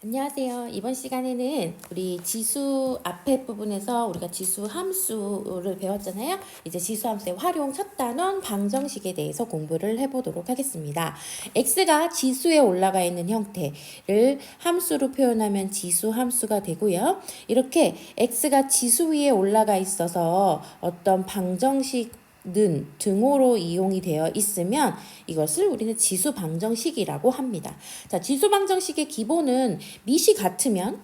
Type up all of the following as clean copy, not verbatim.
안녕하세요. 이번 시간에는 우리 지수 앞에 부분에서 우리가 지수 함수를 배웠잖아요. 이제 지수 함수의 활용 첫 단원 방정식에 대해서 공부를 해보도록 하겠습니다. x가 지수에 올라가 있는 형태를 함수로 표현하면 지수 함수가 되고요. 이렇게 x가 지수 위에 올라가 있어서 어떤 방정식 는 등호로 이용이 되어 있으면 이것을 우리는 지수 방정식이라고 합니다. 자, 지수 방정식의 기본은 밑이 같으면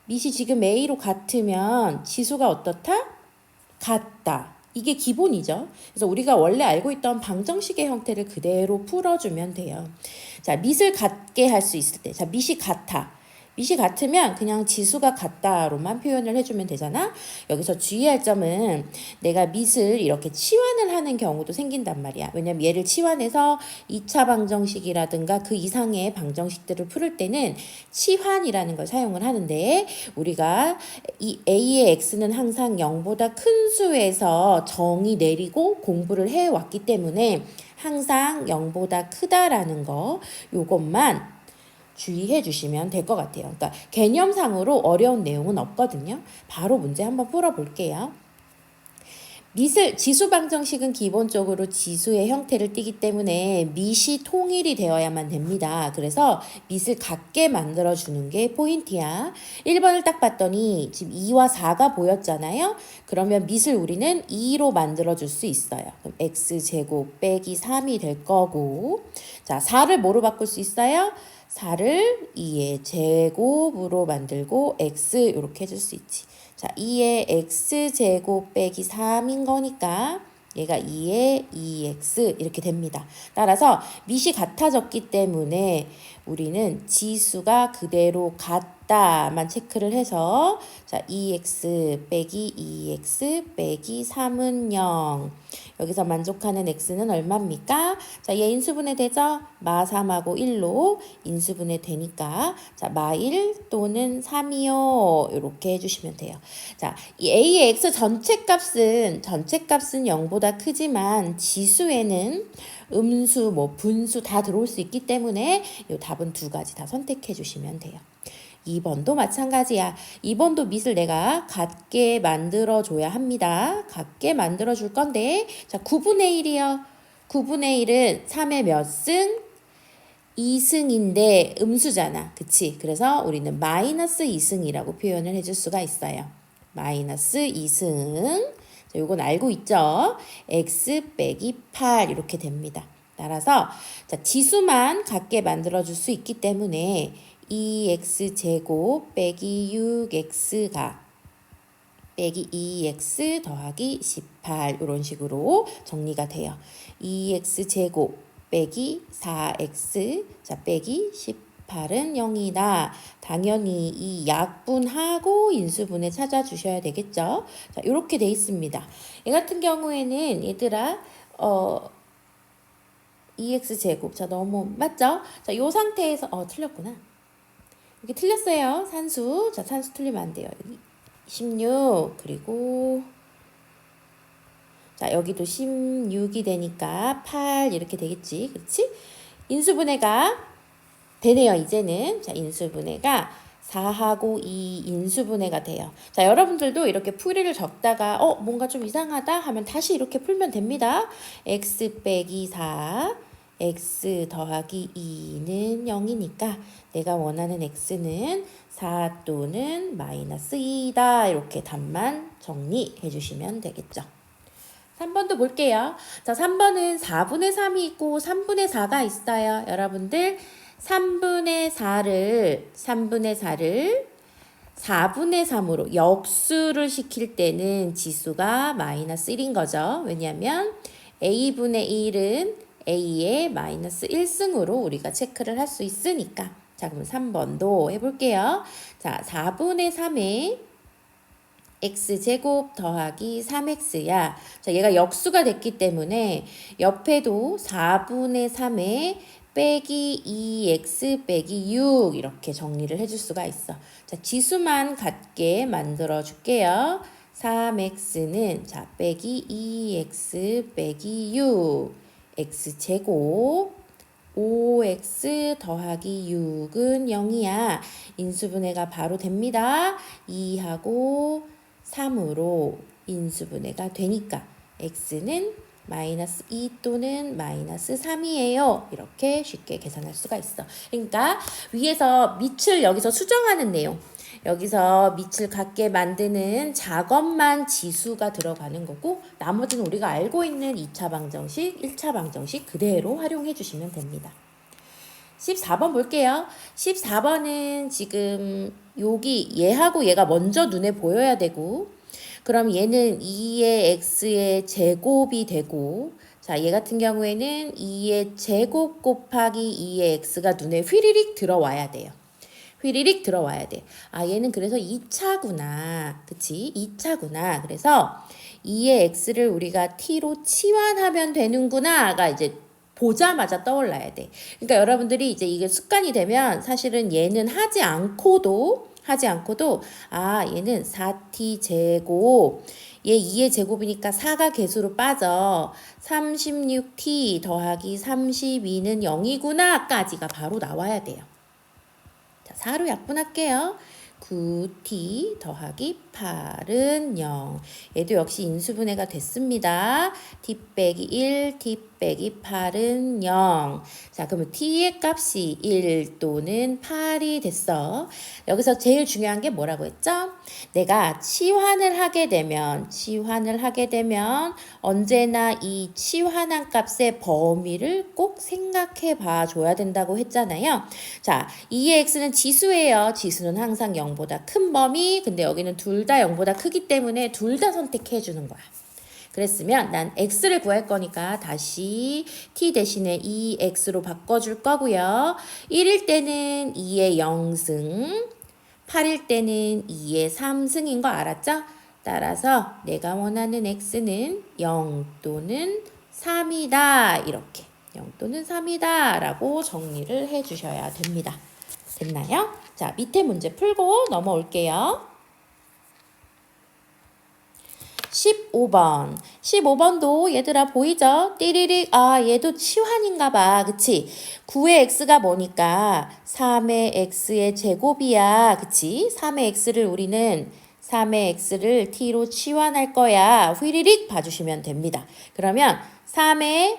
밑이 지금 A로 같으면 지수가 어떻다? 같다. 이게 기본이죠. 그래서 우리가 원래 알고 있던 방정식의 형태를 그대로 풀어주면 돼요. 자, 밑을 같게 할 수 있을 때. 자, 밑이 같아. 밑이 같으면 그냥 지수가 같다로만 표현을 해주면 되잖아. 여기서 주의할 점은 내가 밑을 이렇게 치환을 하는 경우도 생긴단 말이야. 왜냐면 얘를 치환해서 2차 방정식이라든가 그 이상의 방정식들을 풀을 때는 치환이라는 걸 사용을 하는데 우리가 이 A의 X는 항상 0보다 큰 수에서 정의 내리고 공부를 해왔기 때문에 항상 0보다 크다라는 거 요것만 주의해 주시면 될 것 같아요. 그러니까 개념상으로 어려운 내용은 없거든요. 바로 문제 한번 풀어볼게요. 밑을 지수 방정식은 기본적으로 지수의 형태를 띠기 때문에 밑이 통일이 되어야만 됩니다. 그래서 밑을 같게 만들어주는 게 포인트야. 1번을 딱 봤더니 지금 2와 4가 보였잖아요. 그러면 밑을 우리는 2로 만들어줄 수 있어요. 그럼 x제곱 빼기 3이 될 거고 자 4를 뭐로 바꿀 수 있어요? 4를 2의 제곱으로 만들고 x 이렇게 해줄 수 있지. 자, 2의 x제곱 빼기 3인 거니까 얘가 2의 2x 이렇게 됩니다. 따라서 밑이 같아졌기 때문에 우리는 지수가 그대로 같다만 체크를 해서 자 2x 빼기 2x 빼기 3은 0 여기서 만족하는 x는 얼마입니까? 자, 얘 인수분해 되죠? 마 3하고 1로 인수분해 되니까 자, 마 1 또는 3이요. 이렇게 해주시면 돼요. 자, 이 a의 x 전체 값은 0보다 크지만 지수에는 음수, 뭐 분수 다 들어올 수 있기 때문에 이 답은 두 가지 다 선택해 주시면 돼요. 2번도 마찬가지야. 2번도 밑을 내가 같게 만들어 줘야 합니다. 같게 만들어 줄 건데 자 9분의 1이요. 9분의 1은 3의 몇 승? 2승인데 음수잖아. 그치? 그래서 우리는 마이너스 2승이라고 표현을 해줄 수가 있어요. 마이너스 2승. 자, 요건 알고 있죠? x 빼기 8 이렇게 됩니다. 따라서 자, 지수만 같게 만들어줄 수 있기 때문에 2x제곱 빼기 6x가 빼기 2x 더하기 18 이런 식으로 정리가 돼요. 2x제곱 빼기 4x 자 빼기 18은 0이다. 당연히 이 약분하고 인수분해 찾아주셔야 되겠죠. 자 이렇게 돼 있습니다. 이 같은 경우에는 얘들아 2x제곱 자 너무 맞죠? 자 요 상태에서 틀렸구나. 이렇게 틀렸어요. 산수. 자, 산수 틀리면 안 돼요. 여기 16 그리고 자, 여기도 16이 되니까 8 이렇게 되겠지. 그렇지? 인수분해가 되네요. 이제는. 자, 인수분해가 4하고 2 인수분해가 돼요. 자, 여러분들도 이렇게 풀이를 적다가 뭔가 좀 이상하다 하면 다시 이렇게 풀면 됩니다. x 빼기 4 x 더하기 2는 0이니까 내가 원하는 x는 4 또는 마이너스 2다. 이렇게 답만 정리해 주시면 되겠죠. 3번도 볼게요. 자, 3번은 4분의 3이 있고 3분의 4가 있어요. 여러분들 3분의 4를 4분의 3으로 역수를 시킬 때는 지수가 마이너스 1인 거죠. 왜냐하면 a분의 1은 a의 마이너스 1승으로 우리가 체크를 할 수 있으니까. 자, 그럼 3번도 해볼게요. 자, 4분의 3에 x제곱 더하기 3x야. 자, 얘가 역수가 됐기 때문에 옆에도 4분의 3에 빼기 2x 빼기 6 이렇게 정리를 해줄 수가 있어. 자, 지수만 같게 만들어 줄게요. 3x는 자 빼기 2x 빼기 6 x제곱 5x 더하기 6은 0이야. 인수분해가 바로 됩니다. 2하고 3으로 인수분해가 되니까 x는 마이너스 2 또는 마이너스 3이에요. 이렇게 쉽게 계산할 수가 있어. 그러니까 위에서 밑을 여기서 수정하는 내용. 여기서 밑을 같게 만드는 작업만 지수가 들어가는 거고 나머지는 우리가 알고 있는 2차 방정식, 1차 방정식 그대로 활용해 주시면 됩니다. 14번 볼게요. 14번은 지금 여기 얘하고 얘가 먼저 눈에 보여야 되고 그럼 얘는 2의 x의 제곱이 되고 자, 얘 같은 경우에는 2의 제곱 곱하기 2의 x가 눈에 휘리릭 들어와야 돼요. 휘리릭 들어와야 돼. 아, 얘는 그래서 2차구나. 그치? 2차구나. 그래서 2의 x를 우리가 t로 치환하면 되는구나가 이제 보자마자 떠올라야 돼. 그러니까 여러분들이 이제 이게 습관이 되면 사실은 얘는 하지 않고도 아, 얘는 4t 제곱 얘 2의 제곱이니까 4가 개수로 빠져 36t 더하기 32는 0이구나 까지가 바로 나와야 돼요. 자, 4로 약분할게요. 9t 더하기 8은 0. 얘도 역시 인수분해가 됐습니다. t 빼기 1, t 빼기 8은 0. 자, 그러면 t의 값이 1 또는 8이 됐어. 여기서 제일 중요한 게 뭐라고 했죠? 내가 치환을 하게 되면 언제나 이 치환한 값의 범위를 꼭 생각해 봐 줘야 된다고 했잖아요. 자, 2의 x는 지수예요. 지수는 항상 0보다 큰 범위. 근데 여기는 둘 다 0보다 크기 때문에 둘 다 선택해 주는 거야. 그랬으면 난 x를 구할 거니까 다시 t 대신에 2x로 바꿔줄 거고요. 1일 때는 2의 0승, 8일 때는 2의 3승인 거 알았죠? 따라서 내가 원하는 x는 0 또는 3이다. 이렇게 0 또는 3이다 라고 정리를 해 주셔야 됩니다. 됐나요? 자, 밑에 문제 풀고 넘어올게요. 15번. 15번도 얘들아 보이죠? 띠리릭. 아, 얘도 치환인가 봐. 그치? 9의 x가 뭐니까 3의 x의 제곱이야. 그치? 3의 x를 우리는 3의 x를 t로 치환할 거야. 휘리릭 봐주시면 됩니다. 그러면 3의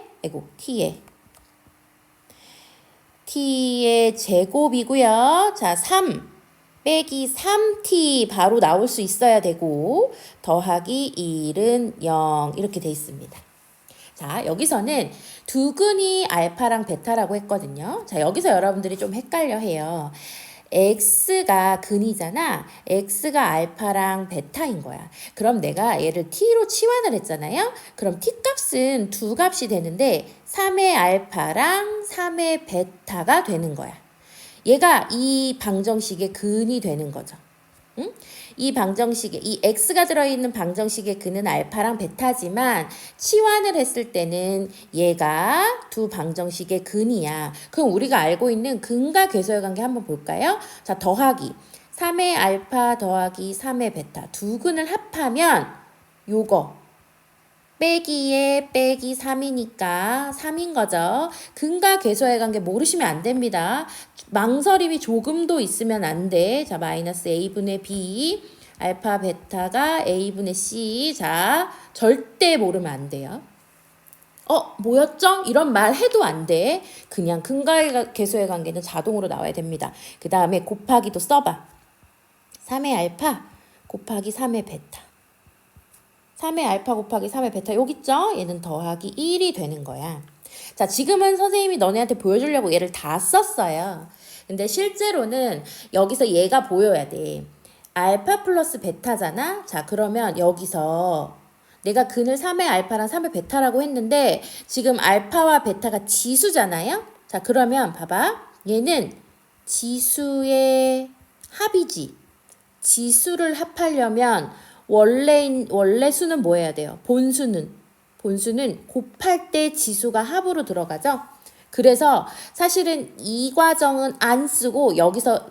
t의 제곱이고요. 자, 3 빼기 3t 바로 나올 수 있어야 되고 더하기 1은 0 이렇게 돼 있습니다. 자, 여기서는 두근이 알파랑 베타라고 했거든요. 자, 여기서 여러분들이 좀 헷갈려 해요. x가 근이잖아. x가 알파랑 베타인 거야. 그럼 내가 얘를 t로 치환을 했잖아요. 그럼 t 값은 두 값이 되는데 3의 알파랑 3의 베타가 되는 거야. 얘가 이 방정식의 근이 되는 거죠. 응? 이 x가 들어있는 방정식의 근은 알파랑 베타지만 치환을 했을 때는 얘가 두 방정식의 근이야. 그럼 우리가 알고 있는 근과 괴소의 관계 한번 볼까요? 자, 더하기 3의 알파 더하기 3의 베타 두 근을 합하면 요거 빼기에 빼기 3이니까 3인 거죠. 근과 괴소의 관계 모르시면 안 됩니다. 망설임이 조금도 있으면 안 돼. 자, 마이너스 a분의 b, 알파 베타가 a분의 c. 자, 절대 모르면 안 돼요. 뭐였죠? 이런 말 해도 안 돼. 그냥 근과 괴소의 관계는 자동으로 나와야 됩니다. 그 다음에 곱하기도 써봐. 3의 알파 곱하기 3의 베타. 3의 알파 곱하기 3의 베타 여기 있죠? 얘는 더하기 1이 되는 거야. 자, 지금은 선생님이 너네한테 보여주려고 얘를 다 썼어요. 근데 실제로는 여기서 얘가 보여야 돼. 알파 플러스 베타잖아? 자, 그러면 여기서 내가 근을 3의 알파랑 3의 베타라고 했는데 지금 알파와 베타가 지수잖아요? 자, 그러면 봐봐. 얘는 지수의 합이지. 지수를 합하려면 원래 수는 뭐 해야 돼요? 본수는 곱할 때 지수가 합으로 들어가죠? 그래서 사실은 이 과정은 안 쓰고 여기서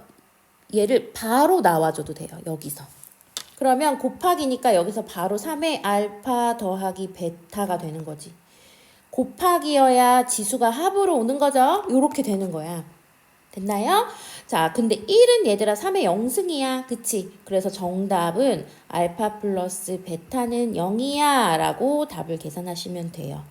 얘를 바로 나와줘도 돼요. 여기서. 그러면 곱하기니까 여기서 바로 3의 알파 더하기 베타가 되는 거지. 곱하기여야 지수가 합으로 오는 거죠. 요렇게 되는 거야. 됐나요? 자, 근데 1은 얘들아 3의 0승이야. 그치? 그래서 정답은 알파 플러스 베타는 0이야 라고 답을 계산하시면 돼요.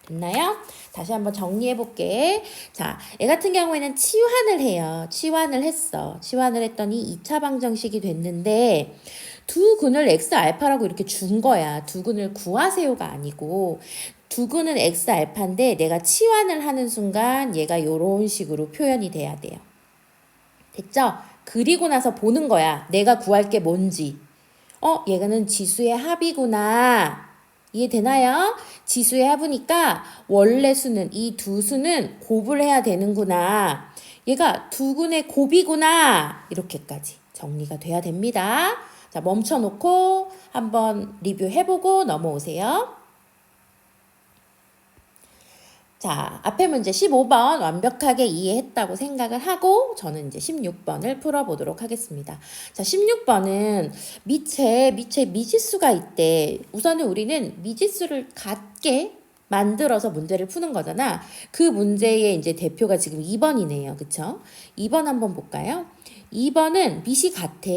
됐나요? 다시 한번 정리해 볼게. 자, 얘 같은 경우에는 치환을 해요. 치환을 했어. 치환을 했더니 2차 방정식이 됐는데 두 근을 x 알파라고 이렇게 준 거야. 두 근을 구하세요가 아니고 두 근은 x 알파인데 내가 치환을 하는 순간 얘가 이런 식으로 표현이 돼야 돼요. 됐죠? 그리고 나서 보는 거야. 내가 구할 게 뭔지. 얘는 지수의 합이구나. 이해되나요? 지수의 합이니까 원래 수는 이 두 수는 곱을 해야 되는구나. 얘가 두 근의 곱이구나. 이렇게까지 정리가 돼야 됩니다. 자, 멈춰놓고 한번 리뷰해보고 넘어오세요. 자, 앞에 문제 15번 완벽하게 이해했다고 생각을 하고 저는 이제 16번을 풀어보도록 하겠습니다. 자, 16번은 미체에 미지수가 있대. 우선은 우리는 미지수를 같게 만들어서 문제를 푸는 거잖아. 그 문제의 이제 대표가 지금 2번이네요. 그쵸? 2번 한번 볼까요? 2번은 밑이 같아.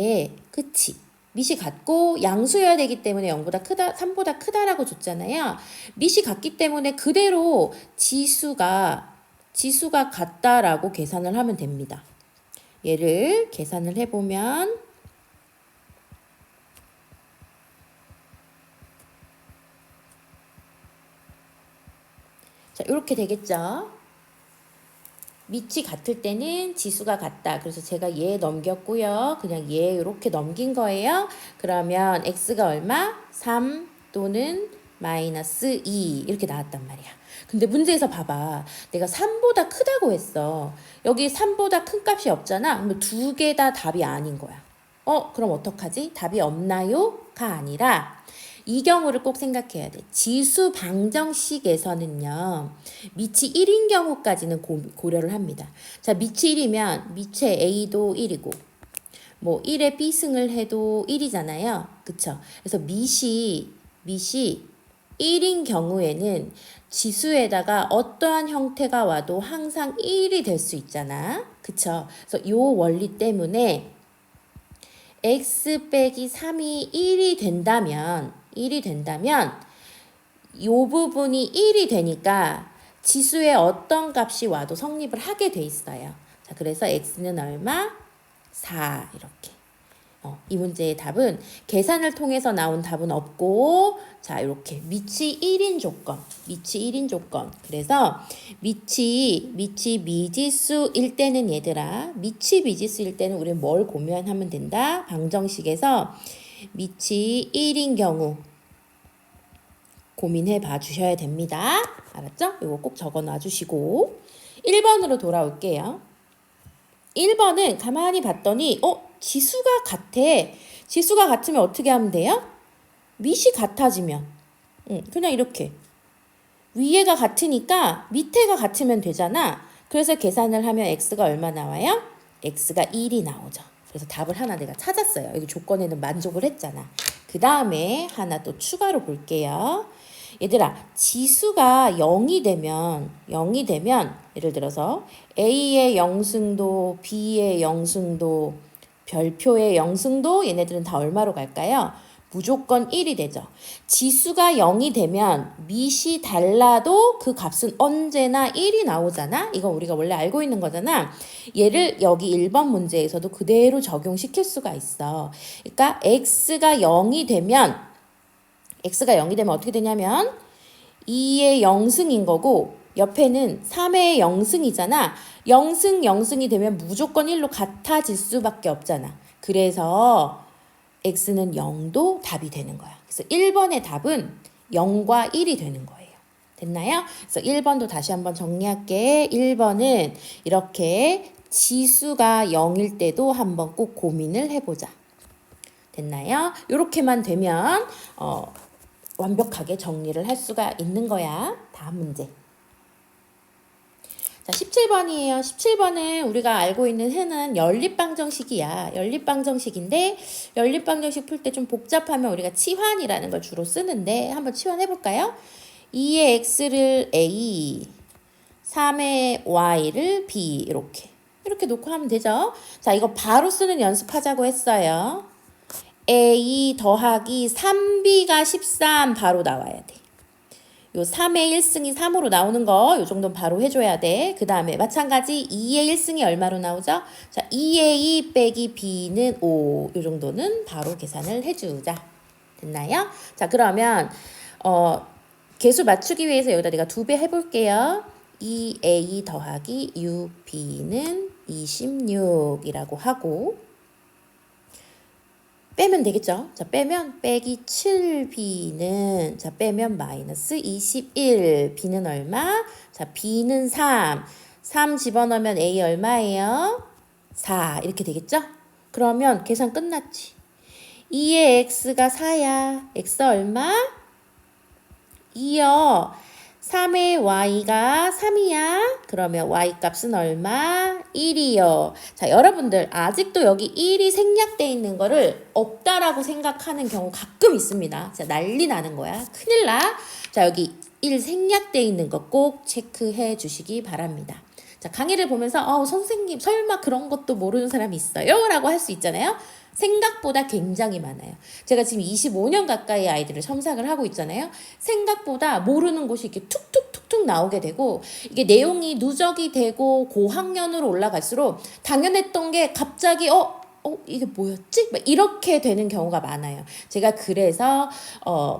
그치? 밑이 같고 양수여야 되기 때문에 0보다 크다, 3보다 크다라고 줬잖아요. 밑이 같기 때문에 그대로 지수가 같다라고 계산을 하면 됩니다. 얘를 계산을 해보면 자, 이렇게 되겠죠. 밑이 같을 때는 지수가 같다. 그래서 제가 얘 넘겼고요. 그냥 얘 이렇게 넘긴 거예요. 그러면 x가 얼마? 3 또는 마이너스 2 이렇게 나왔단 말이야. 근데 문제에서 봐봐. 내가 3보다 크다고 했어. 여기 3보다 큰 값이 없잖아. 그럼 두 개 다 답이 아닌 거야. 그럼 어떡하지? 답이 없나요? 가 아니라 이 경우를 꼭 생각해야 돼. 지수 방정식에서는요. 밑이 1인 경우까지는 고려를 합니다. 자, 밑이 1이면 밑에 A도 1이고 뭐 1에 B승을 해도 1이잖아요. 그쵸? 그래서 밑이 1인 경우에는 지수에다가 어떠한 형태가 와도 항상 1이 될 수 있잖아. 그쵸? 그래서 이 원리 때문에 x 빼기 3이 1이 된다면 이 부분이 1이 되니까 지수에 어떤 값이 와도 성립을 하게 돼 있어요. 자, 그래서 x는 얼마? 4 이렇게. 이 문제의 답은 계산을 통해서 나온 답은 없고 자, 이렇게 밑이 1인 조건. 그래서 밑이 미지수일 때는 얘들아, 밑이 미지수일 때는 우리는 뭘 고민하면 된다? 방정식에서 밑이 1인 경우 고민해 봐 주셔야 됩니다. 알았죠? 이거 꼭 적어 놔 주시고 1번으로 돌아올게요. 1번은 가만히 봤더니 지수가 같아. 지수가 같으면 어떻게 하면 돼요? 밑이 같아지면 그냥 이렇게 위에가 같으니까 밑에가 같으면 되잖아. 그래서 계산을 하면 x가 얼마 나와요? x가 1이 나오죠. 그래서 답을 하나 내가 찾았어요. 여기 조건에는 만족을 했잖아. 그 다음에 하나 또 추가로 볼게요. 얘들아, 지수가 0이 되면 예를 들어서 A의 0승도, B의 0승도, 별표의 0승도 얘네들은 다 얼마로 갈까요? 무조건 1이 되죠. 지수가 0이 되면 밑이 달라도 그 값은 언제나 1이 나오잖아. 이건 우리가 원래 알고 있는 거잖아. 얘를 여기 1번 문제에서도 그대로 적용시킬 수가 있어. 그러니까 x가 0이 되면 어떻게 되냐면 2의 0승인 거고 옆에는 3의 0승이잖아. 0승이 되면 무조건 1로 같아질 수밖에 없잖아. 그래서 x는 0도 답이 되는 거야. 그래서 1번의 답은 0과 1이 되는 거예요. 됐나요? 그래서 1번도 다시 한번 정리할게. 1번은 이렇게 지수가 0일 때도 한번 꼭 고민을 해보자. 됐나요? 이렇게만 되면 완벽하게 정리를 할 수가 있는 거야. 다음 문제. 자, 17번이에요. 17번은 우리가 알고 있는 해는 연립방정식이야. 연립방정식인데 연립방정식 풀 때 좀 복잡하면 우리가 치환이라는 걸 주로 쓰는데 한번 치환해볼까요? 2의 x를 a, 3의 y를 b 이렇게 놓고 하면 되죠. 자, 이거 바로 쓰는 연습하자고 했어요. a 더하기 3b가 13 바로 나와야 돼. 요 3의 1승이 3으로 나오는 거 요 정도는 바로 해줘야 돼. 그 다음에 마찬가지 2의 1승이 얼마로 나오죠? 자, 2의 2 빼기 b는 5. 요 정도는 바로 계산을 해주자. 됐나요? 자, 그러면 개수 맞추기 위해서 여기다 내가 2배 해볼게요. 2a 더하기 6b는 26이라고 하고 빼면 되겠죠? 자, 빼면 빼기 7b는 자, 빼면 마이너스 21. b는 얼마? 자, b는 3. 3 집어넣으면 a 얼마예요? 4. 이렇게 되겠죠? 그러면 계산 끝났지. 2의 x가 4야. x 얼마? 2요. 3의 y가 3이야. 그러면 y 값은 얼마? 1이요. 자, 여러분들 아직도 여기 1이 생략되어 있는 거를 없다라고 생각하는 경우 가끔 있습니다. 자, 난리 나는 거야. 큰일 나. 자, 여기 1 생략되어 있는 거 꼭 체크해 주시기 바랍니다. 자, 강의를 보면서 선생님 설마 그런 것도 모르는 사람이 있어요? 라고 할 수 있잖아요. 생각보다 굉장히 많아요. 제가 지금 25년 가까이 아이들을 첨삭을 하고 있잖아요. 생각보다 모르는 것이 이렇게 툭툭툭툭 나오게 되고 이게 내용이 누적이 되고 고학년으로 올라갈수록 당연했던 게 갑자기 이게 뭐였지? 막 이렇게 되는 경우가 많아요. 제가 그래서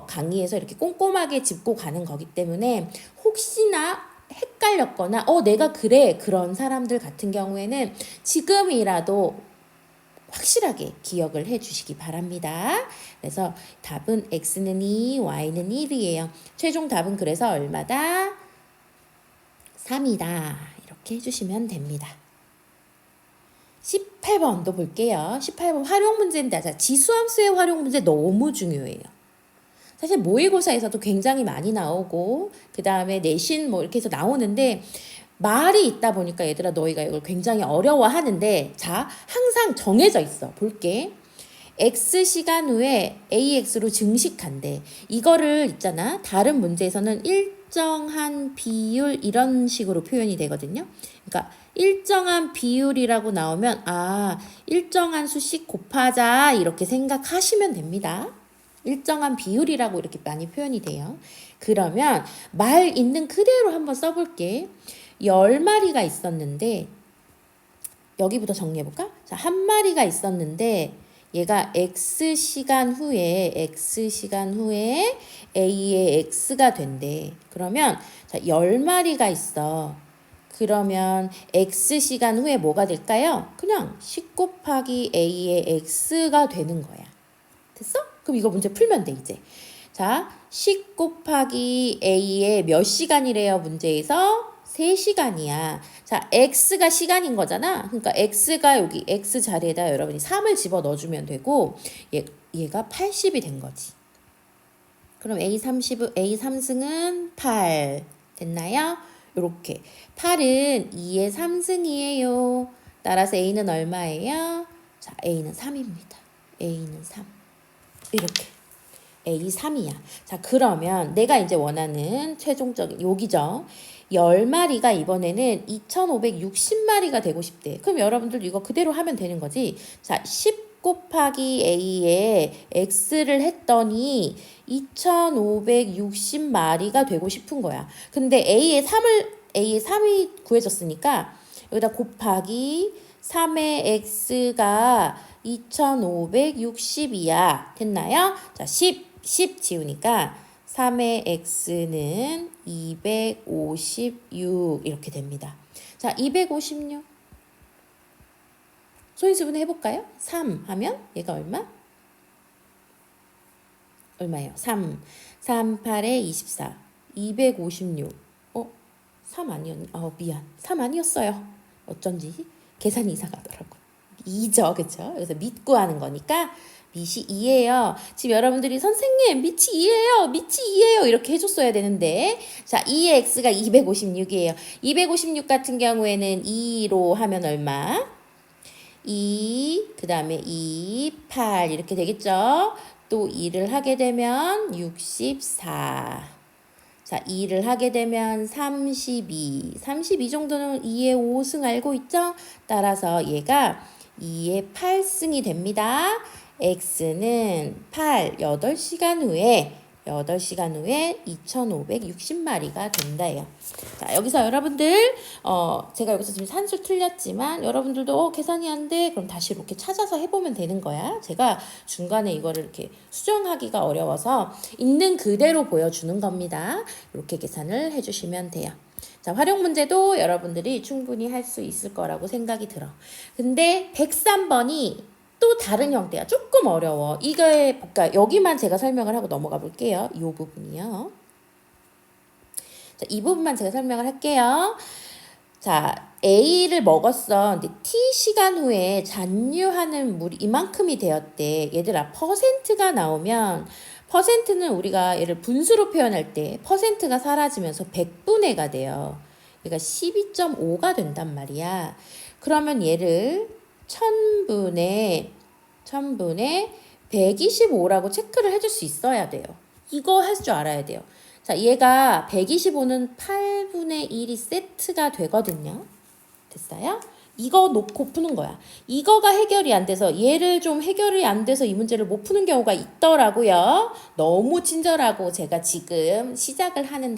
강의에서 이렇게 꼼꼼하게 짚고 가는 거기 때문에 혹시나 헷갈렸거나 내가 그래 그런 사람들 같은 경우에는 지금이라도 확실하게 기억을 해 주시기 바랍니다. 그래서 답은 x는 2, y는 1이에요. 최종 답은 그래서 얼마다? 3이다. 이렇게 해주시면 됩니다. 18번도 볼게요. 18번 활용 문제인데 자, 지수함수의 활용 문제 너무 중요해요. 사실 모의고사에서도 굉장히 많이 나오고 그 다음에 내신 뭐 이렇게 해서 나오는데 말이 있다 보니까 얘들아 너희가 이걸 굉장히 어려워하는데 자 항상 정해져 있어. 볼게. x 시간 후에 ax로 증식한대. 이거를 있잖아. 다른 문제에서는 일정한 비율 이런 식으로 표현이 되거든요. 그러니까 일정한 비율이라고 나오면 일정한 수씩 곱하자 이렇게 생각하시면 됩니다. 일정한 비율이라고 이렇게 많이 표현이 돼요. 그러면 말 있는 그대로 한번 써볼게. 10마리가 있었는데 여기부터 정리해볼까? 자, 한 마리가 있었는데 얘가 x시간 후에 a의 x가 된대. 그러면 자, 10마리가 있어. 그러면 x시간 후에 뭐가 될까요? 그냥 10 곱하기 a의 x가 되는 거야. 됐어? 그럼 이거 문제 풀면 돼 이제. 자, 10 곱하기 a의 몇 시간이래요? 문제에서 3시간이야. 자, x가 시간인 거잖아. 그러니까 x가 여기 x 자리에다 여러분이 3을 집어 넣어주면 되고 얘가 80이 된 거지. 그럼 a 3승은 8 됐나요? 요렇게 8은 2의 3승이에요. 따라서 a는 얼마예요? 자, a는 3입니다. a는 3 이렇게 A 3이야. 자, 그러면 내가 이제 원하는 최종적인 여기죠. 10마리가 이번에는 2560마리가 되고 싶대. 그럼 여러분들 이거 그대로 하면 되는 거지. 자, 10 곱하기 A에 X를 했더니 2560마리가 되고 싶은 거야. 근데 A의 3이 구해졌으니까 여기다 곱하기 3의 X가 2560이야. 됐나요? 자, 10 지우니까 3의 x는 256 이렇게 됩니다. 자, 256 소인수분 해볼까요? 3 하면 얘가 얼마예요? 3 8에 24 256 3 아니었니? 미안 3 아니었어요. 어쩐지 계산이 이상하더라고. 2죠, 그쵸? 그래서 믿고 하는 거니까 밑이 2예요. 지금 여러분들이 선생님 밑이 2예요 이렇게 해줬어야 되는데 자, 2의 x가 256이에요. 256 같은 경우에는 2로 하면 얼마? 2, 그 다음에 2, 8 이렇게 되겠죠? 또 2를 하게 되면 64. 자, 2를 하게 되면 32. 32 정도는 2의 5승 알고 있죠? 따라서 얘가 2의 8승이 됩니다. x는 8시간 후에 2,560마리가 된다예요. 자, 여기서 여러분들 제가 여기서 지금 산수 틀렸지만 여러분들도 계산이 안 돼. 그럼 다시 이렇게 찾아서 해보면 되는 거야. 제가 중간에 이거를 이렇게 수정하기가 어려워서 있는 그대로 보여주는 겁니다. 이렇게 계산을 해주시면 돼요. 자, 활용 문제도 여러분들이 충분히 할 수 있을 거라고 생각이 들어. 근데 103번이 또 다른 형태야. 조금 어려워. 이거에, 그러니까 여기만 제가 설명을 하고 넘어가 볼게요. 이 부분이요. 자, 이 부분만 제가 설명을 할게요. 자, A를 먹었어. 근데 T시간 후에 잔류하는 물이 이만큼이 되었대. 얘들아, 퍼센트가 나오면 퍼센트는 우리가 얘를 분수로 표현할 때 퍼센트가 사라지면서 100분의가 돼요. 얘가 12.5가 된단 말이야. 그러면 얘를 1000분의 125라고 체크를 해줄 수 있어야 돼요. 이거 할 줄 알아야 돼요. 자, 얘가 125는 8분의 1이 세트가 되거든요. 됐어요? 이거 놓고 푸는 거야. 이거가 해결이 안 돼서 얘를 좀 해결이 안 돼서 이 문제를 못 푸는 경우가 있더라고요. 너무 친절하고 제가 지금 시작을 하는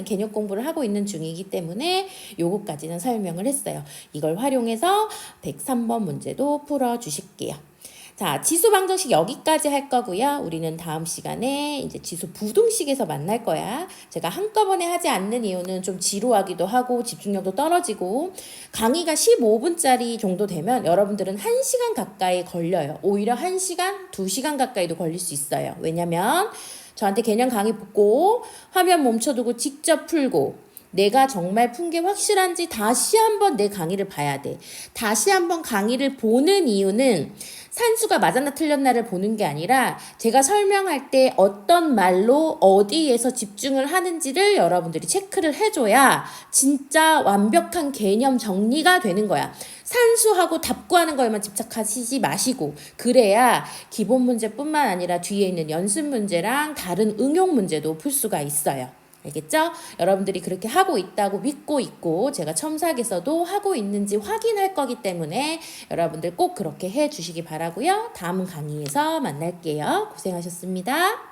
개념 공부를 하고 있는 중이기 때문에 요거까지는 설명을 했어요. 이걸 활용해서 103번 문제도 풀어 주실게요. 자, 지수 방정식 여기까지 할 거고요. 우리는 다음 시간에 이제 지수 부등식에서 만날 거야. 제가 한꺼번에 하지 않는 이유는 좀 지루하기도 하고 집중력도 떨어지고 강의가 15분짜리 정도 되면 여러분들은 1시간 가까이 걸려요. 오히려 1시간, 2시간 가까이도 걸릴 수 있어요. 왜냐면 저한테 개념 강의 붙고 화면 멈춰두고 직접 풀고 내가 정말 푼 게 확실한지 다시 한번 내 강의를 봐야 돼. 다시 한번 강의를 보는 이유는 산수가 맞았나 틀렸나를 보는 게 아니라 제가 설명할 때 어떤 말로 어디에서 집중을 하는지를 여러분들이 체크를 해줘야 진짜 완벽한 개념 정리가 되는 거야. 산수하고 답 구하는 거에만 집착하시지 마시고 그래야 기본 문제뿐만 아니라 뒤에 있는 연습 문제랑 다른 응용 문제도 풀 수가 있어요. 알겠죠? 여러분들이 그렇게 하고 있다고 믿고 있고 제가 첨삭에서도 하고 있는지 확인할 거기 때문에 여러분들 꼭 그렇게 해 주시기 바라고요. 다음 강의에서 만날게요. 고생하셨습니다.